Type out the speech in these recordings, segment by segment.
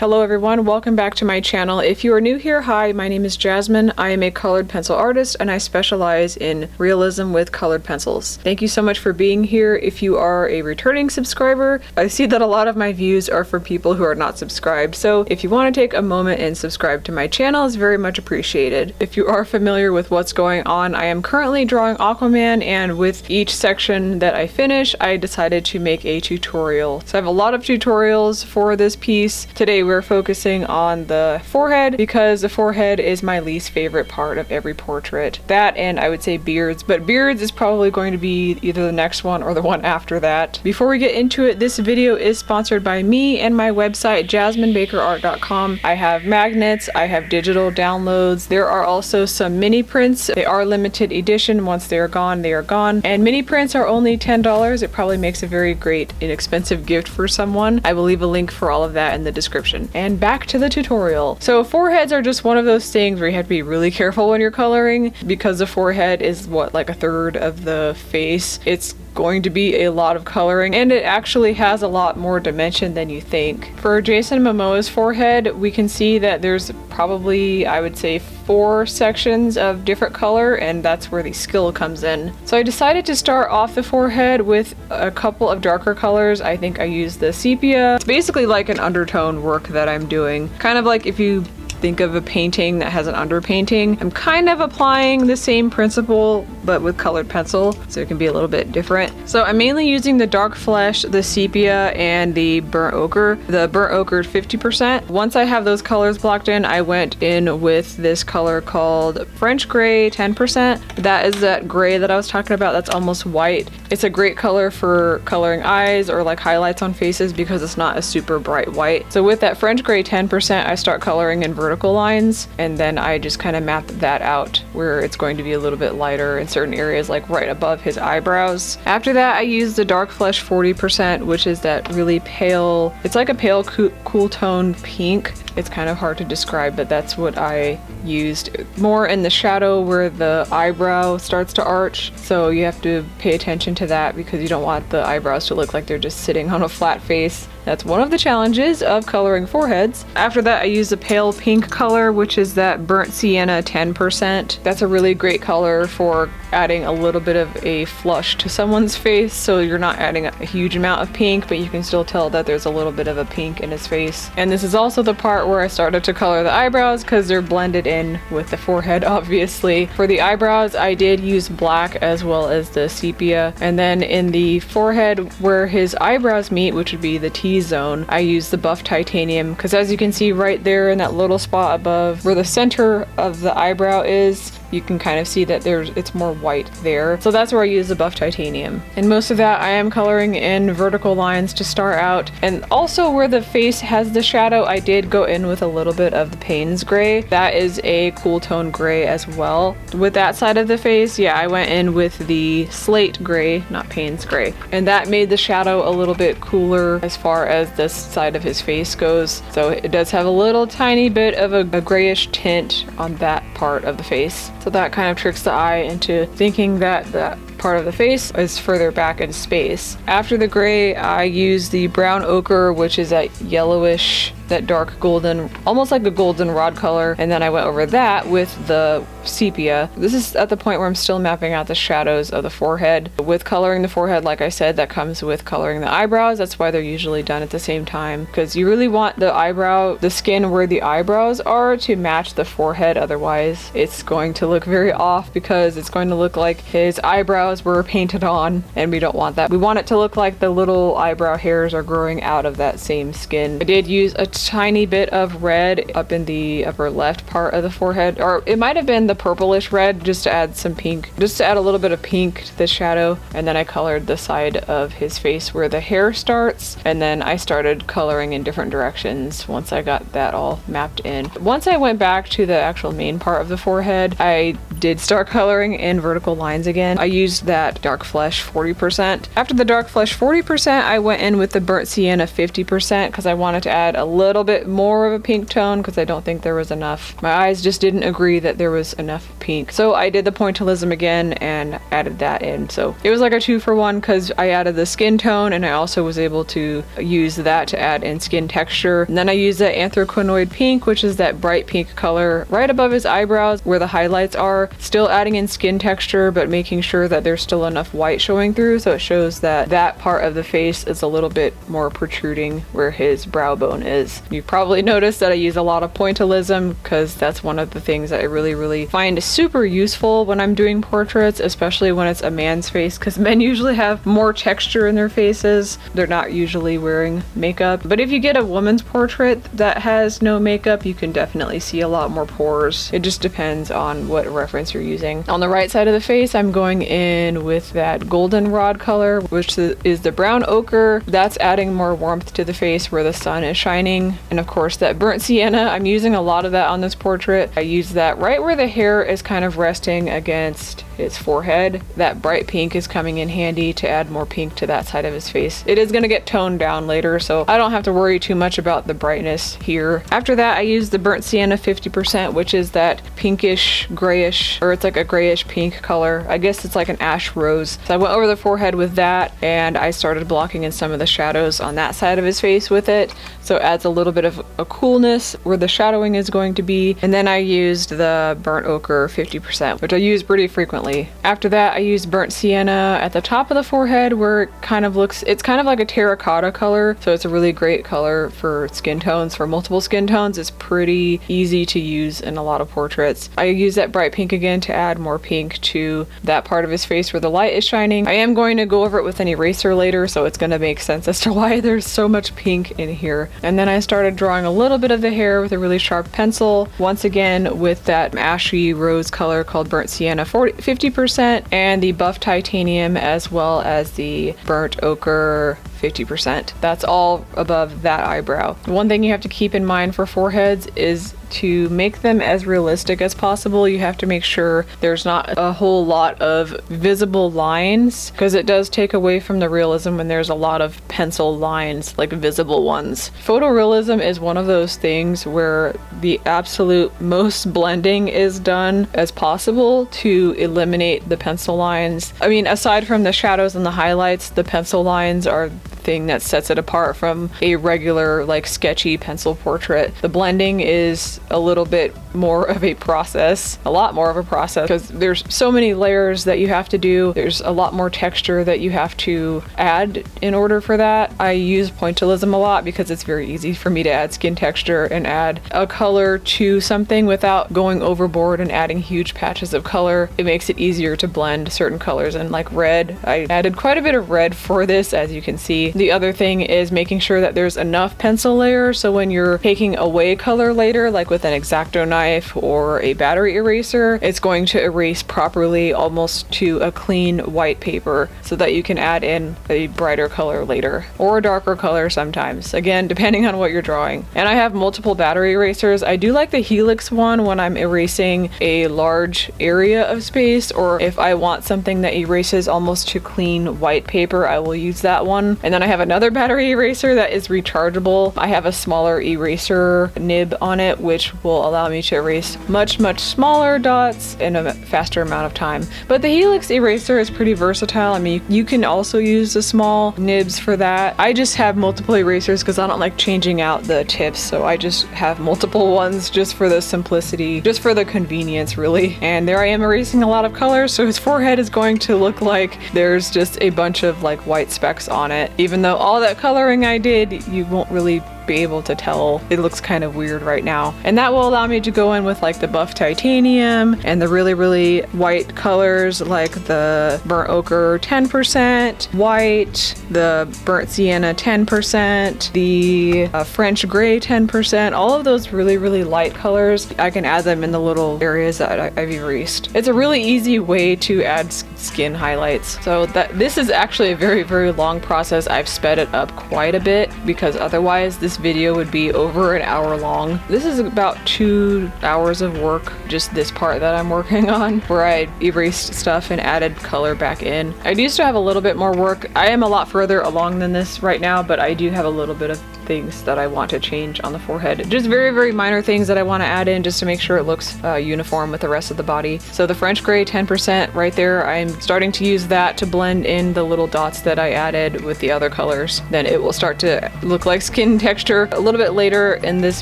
Hello everyone, welcome back to my channel. If you are new here, hi, my name is Jasmine. I am a colored pencil artist and I specialize in realism with colored pencils. Thank you so much for being here. If you are a returning subscriber, I see that a lot of my views are for people who are not subscribed, so if you want to take a moment and subscribe to my channel, it's very much appreciated. If you are familiar with what's going on, I am currently drawing Aquaman, and with each section that I finish, I decided to make a tutorial. So I have a lot of tutorials for this piece. Today we're focusing on the forehead because the forehead is my least favorite part of every portrait. That and I would say beards, but beards is probably going to be either the next one or the one after that. Before we get into it, this video is sponsored by me and my website jasminebakerart.com. I have magnets, I have digital downloads. There are also some mini prints. They are limited edition. Once they are gone, they are gone. And mini prints are only $10. It probably makes a very great inexpensive gift for someone. I will leave a link for all of that in the description. And back to the tutorial. So foreheads are just one of those things where you have to be really careful when you're coloring, because the forehead is what, like a third of the face. It's going to be a lot of coloring, and it actually has a lot more dimension than you think. For Jason Momoa's forehead, we can see that there's probably, I would say, 4 sections of different color, and that's where the skill comes in. So I decided to start off the forehead with a couple of darker colors. I think I used the sepia. It's basically like an undertone work that I'm doing. Kind of like if you think of a painting that has an underpainting. I'm kind of applying the same principle but with colored pencil, so it can be a little bit different. So I'm mainly using the dark flesh, the sepia, and the burnt ochre. The burnt ochre 50%. Once I have those colors blocked in, I went in with this color called French Gray 10%. That is that gray that I was talking about that's almost white. It's a great color for coloring eyes or like highlights on faces because it's not a super bright white. So with that French Gray 10%, I start coloring in vertical lines, and then I just kind of map that out where it's going to be a little bit lighter in certain areas, like right above his eyebrows. After that, I use the dark flesh 40%, which is that really pale, it's like a pale cool tone pink. It's kind of hard to describe, but that's what I used. More in the shadow where the eyebrow starts to arch, so you have to pay attention to that because you don't want the eyebrows to look like they're just sitting on a flat face. That's one of the challenges of coloring foreheads. After that, I use a pale pink color, which is that burnt sienna 10%. That's a really great color for adding a little bit of a flush to someone's face, so you're not adding a huge amount of pink, but you can still tell that there's a little bit of a pink in his face. And this is also the part where I started to color the eyebrows because they're blended in with the forehead, obviously. For the eyebrows, I did use black as well as the sepia. And then in the forehead where his eyebrows meet, which would be the T-zone, I used the buff titanium because, as you can see right there in that little spot above where the center of the eyebrow is, you can kind of see that it's more white there. So that's where I use the buff titanium. And most of that I am coloring in vertical lines to start out. And also where the face has the shadow, I did go in with a little bit of the Payne's gray. That is a cool tone gray as well. With that side of the face, yeah, I went in with the slate gray, not Payne's gray. And that made the shadow a little bit cooler as far as this side of his face goes. So it does have a little tiny bit of a grayish tint on that part of the face. So that kind of tricks the eye into thinking that that part of the face is further back in space. After the gray, I use the brown ochre, which is that yellowish, that dark golden, almost like a goldenrod color, and then I went over that with the sepia. This is at the point where I'm still mapping out the shadows of the forehead. With coloring the forehead, like I said, that comes with coloring the eyebrows. That's why they're usually done at the same time, because you really want the eyebrow, the skin where the eyebrows are, to match the forehead. Otherwise, it's going to look very off because it's going to look like his eyebrows were painted on, and we don't want that. We want it to look like the little eyebrow hairs are growing out of that same skin. I did use a tiny bit of red up in the upper left part of the forehead, or it might have been the purplish red, just to add some pink, just to add a little bit of pink to the shadow. And then I colored the side of his face where the hair starts, and then I started coloring in different directions once I got that all mapped in. Once I went back to the actual main part of the forehead, I did start coloring in vertical lines again. I used used that Dark Flesh 40%. After the Dark Flesh 40%, I went in with the Burnt Sienna 50% because I wanted to add a little bit more of a pink tone because I don't think there was enough. My eyes just didn't agree that there was enough pink. So I did the Pointillism again and added that in. So it was like a 2-for-1 because I added the skin tone and I also was able to use that to add in skin texture. And then I used that Anthraquinoid pink, which is that bright pink color right above his eyebrows where the highlights are, still adding in skin texture but making sure that there's still enough white showing through, so it shows that that part of the face is a little bit more protruding where his brow bone is. You probably noticed that I use a lot of Pointillism because that's one of the things that I really find super useful when I'm doing portraits, especially when it's a man's face, because men usually have more texture in their faces. They're not usually wearing makeup. But if you get a woman's portrait that has no makeup, you can definitely see a lot more pores. It just depends on what reference you're using. On the right side of the face, I'm going in with that goldenrod color, which is the brown ochre. That's adding more warmth to the face where the sun is shining. And of course that burnt sienna, I'm using a lot of that on this portrait. I use that right where the hair is kind of resting against his forehead. That bright pink is coming in handy to add more pink to that side of his face. It is going to get toned down later, so I don't have to worry too much about the brightness here. After that, I use the burnt sienna 50%, which is that pinkish grayish, or it's like a grayish pink color. I guess it's like an ash rose. So I went over the forehead with that and I started blocking in some of the shadows on that side of his face with it. So it adds a little bit of a coolness where the shadowing is going to be. And then I used the burnt ochre 50%, which I use pretty frequently. After that, I used burnt sienna at the top of the forehead where it kind of looks, it's kind of like a terracotta color. So it's a really great color for skin tones, for multiple skin tones. It's pretty easy to use in a lot of portraits. I use that bright pink again to add more pink to that part of his face where the light is shining. I am going to go over it with an eraser later, so it's going to make sense as to why there's so much pink in here. And then I started drawing a little bit of the hair with a really sharp pencil, once again with that ashy rose color called burnt sienna 50%, and the buff titanium as well as the burnt ochre 50%. That's all above that eyebrow. One thing you have to keep in mind for foreheads is to make them as realistic as possible, you have to make sure there's not a whole lot of visible lines, because it does take away from the realism when there's a lot of pencil lines, like visible ones. Photorealism is one of those things where the absolute most blending is done as possible to eliminate the pencil lines. I mean, aside from the shadows and the highlights, the pencil lines are thing that sets it apart from a regular like sketchy pencil portrait. The blending is a little bit more of a process, a lot more of a process, because there's so many layers that you have to do. There's a lot more texture that you have to add in order for that. I use Pointillism a lot because it's very easy for me to add skin texture and add a color to something without going overboard and adding huge patches of color. It makes it easier to blend certain colors, and like red, I added quite a bit of red for this, as you can see. The other thing is making sure that there's enough pencil layer so when you're taking away color later, like with an X-Acto knife or a battery eraser, it's going to erase properly almost to a clean white paper so that you can add in a brighter color later, or a darker color sometimes, again depending on what you're drawing. And I have multiple battery erasers. I do like the Helix one when I'm erasing a large area of space, or if I want something that erases almost to clean white paper, I will use that one. And then I have another battery eraser that is rechargeable. I have a smaller eraser nib on it, which will allow me to erase much smaller dots in a faster amount of time. But the Helix eraser is pretty versatile. I mean, you can also use the small nibs for that. I just have multiple erasers because I don't like changing out the tips, so I just have multiple ones just for the simplicity, just for the convenience really. And there I am erasing a lot of colors, so his forehead is going to look like there's just a bunch of like white specks on it. Even though all that coloring I did, you won't really be able to tell. It looks kind of weird right now. And that will allow me to go in with like the buff titanium and the really white colors like the burnt ochre 10%, white, the burnt sienna 10%, the French gray 10%, all of those really light colors. I can add them in the little areas that I've erased. It's a really easy way to add skin highlights. So this is actually a very long process. I've sped it up quite a bit because otherwise this video would be over an hour long. This is about 2 hours of work, just this part that I'm working on, where I erased stuff and added color back in. I do still have a little bit more work. I am a lot further along than this right now, but I do have a little bit of things that I want to change on the forehead. Just very, very minor things that I want to add in just to make sure it looks uniform with the rest of the body. So the French gray 10% right there, I'm starting to use that to blend in the little dots that I added with the other colors. Then it will start to look like skin texture. A little bit later in this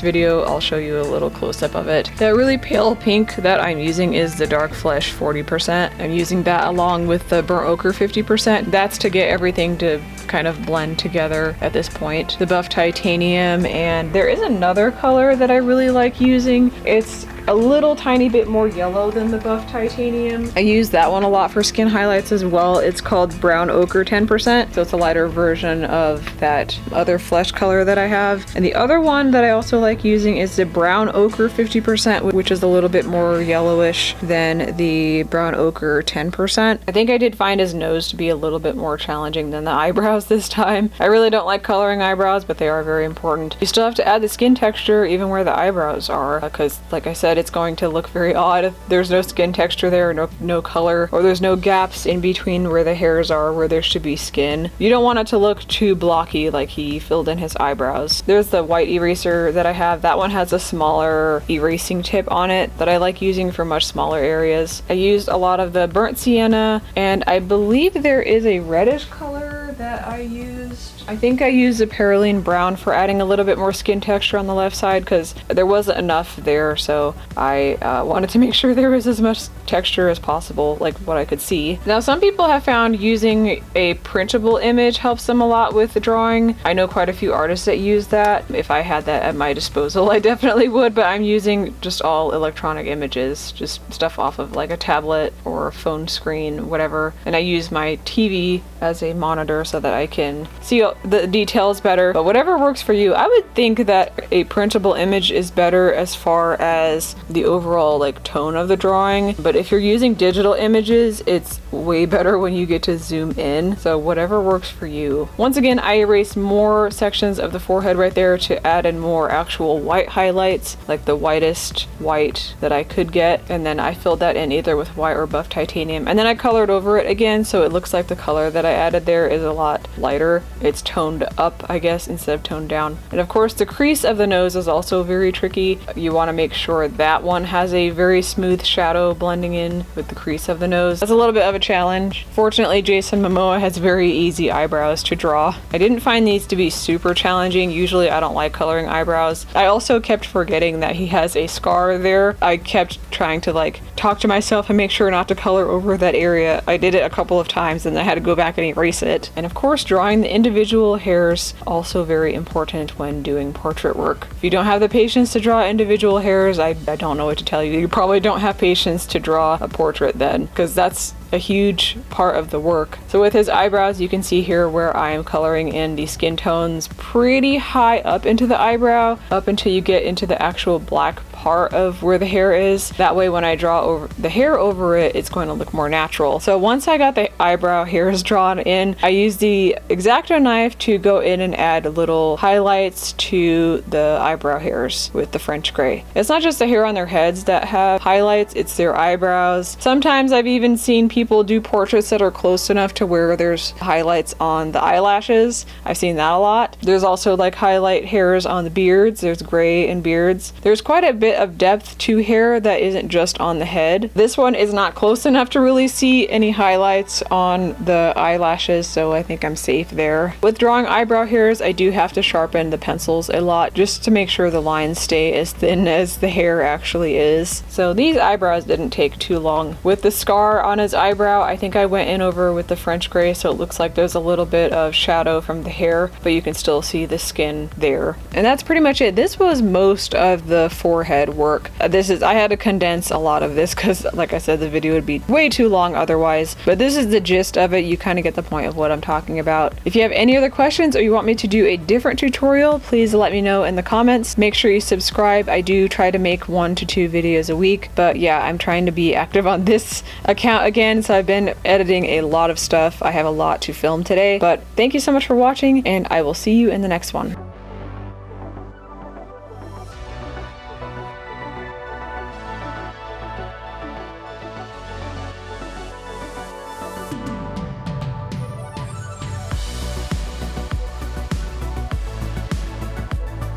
video, I'll show you a little close-up of it. The really pale pink that I'm using is the Dark Flesh 40%. I'm using that along with the Burnt Ochre 50%. That's to get everything to kind of blend together at this point. The Buff Titanium, and there is another color that I really like using. It's a little tiny bit more yellow than the Buff Titanium. I use that one a lot for skin highlights as well. It's called Brown Ochre 10%, so it's a lighter version of that other flesh color that I have. And the other one that I also like using is the Brown Ochre 50%, which is a little bit more yellowish than the Brown Ochre 10%. I think I did find his nose to be a little bit more challenging than the eyebrows this time. I really don't like coloring eyebrows, but they are very important. You still have to add the skin texture even where the eyebrows are, because like I said, it's going to look very odd if there's no skin texture there, no color, or there's no gaps in between where the hairs are where there should be skin. You don't want it to look too blocky like he filled in his eyebrows. There's the white eraser that I have. That one has a smaller erasing tip on it that I like using for much smaller areas. I used a lot of the burnt sienna, and I believe there is a reddish color that I used. I think I used a Perylene Brown for adding a little bit more skin texture on the left side because there wasn't enough there, so I wanted to make sure there was as much texture as possible, like what I could see. Now, some people have found using a printable image helps them a lot with the drawing. I know quite a few artists that use that. If I had that at my disposal, I definitely would, but I'm using just all electronic images, just stuff off of like a tablet or a phone screen, whatever. And I use my TV as a monitor so that I can see the details better, but whatever works for you. I would think that a printable image is better as far as the overall like tone of the drawing, but if you're using digital images, it's way better when you get to zoom in. So whatever works for you. Once again, I erased more sections of the forehead right there to add in more actual white highlights, like the whitest white that I could get, and then I filled that in either with white or Buff Titanium, and then I colored over it again so it looks like the color that I added there is a lot lighter. It's toned up, I guess, instead of toned down. And of course, the crease of the nose is also very tricky. You want to make sure that one has a very smooth shadow blending in with the crease of the nose. That's a little bit of a challenge. Fortunately, Jason Momoa has very easy eyebrows to draw. I didn't find these to be super challenging. Usually I don't like coloring eyebrows. I also kept forgetting that he has a scar there. I kept trying to like talk to myself and make sure not to color over that area. I did it a couple of times and I had to go back and erase it. And of course, drawing the individual hairs also very important when doing portrait work. If you don't have the patience to draw individual hairs, I don't know what to tell you. You probably don't have patience to draw a portrait then, because that's a huge part of the work. So with his eyebrows, you can see here where I am coloring in the skin tones pretty high up into the eyebrow, up until you get into the actual black part of where the hair is. That way when I draw over the hair over it, it's going to look more natural. So once I got the eyebrow hairs drawn in, I used the X-Acto knife to go in and add little highlights to the eyebrow hairs with the French gray. It's not just the hair on their heads that have highlights, it's their eyebrows. Sometimes I've even seen people do portraits that are close enough to where there's highlights on the eyelashes. I've seen that a lot. There's also like highlight hairs on the beards. There's gray in beards. There's quite a bit of depth to hair that isn't just on the head. This one is not close enough to really see any highlights on the eyelashes, so I think I'm safe there. With drawing eyebrow hairs, I do have to sharpen the pencils a lot just to make sure the lines stay as thin as the hair actually is. So these eyebrows didn't take too long. With the scar on his eyebrow, I think I went in over with the French gray so it looks like there's a little bit of shadow from the hair, but you can still see the skin there. And that's pretty much it. This was most of the forehead work. I had to condense a lot of this because, like I said, the video would be way too long otherwise, but this is the gist of it. You kind of get the point of what I'm talking about. If you have any other questions or you want me to do a different tutorial, please let me know in the comments. Make sure you subscribe. I do try to make 1 to 2 videos a week, but yeah, I'm trying to be active on this account again, so I've been editing a lot of stuff. I have a lot to film today, but thank you so much for watching, and I will see you in the next one.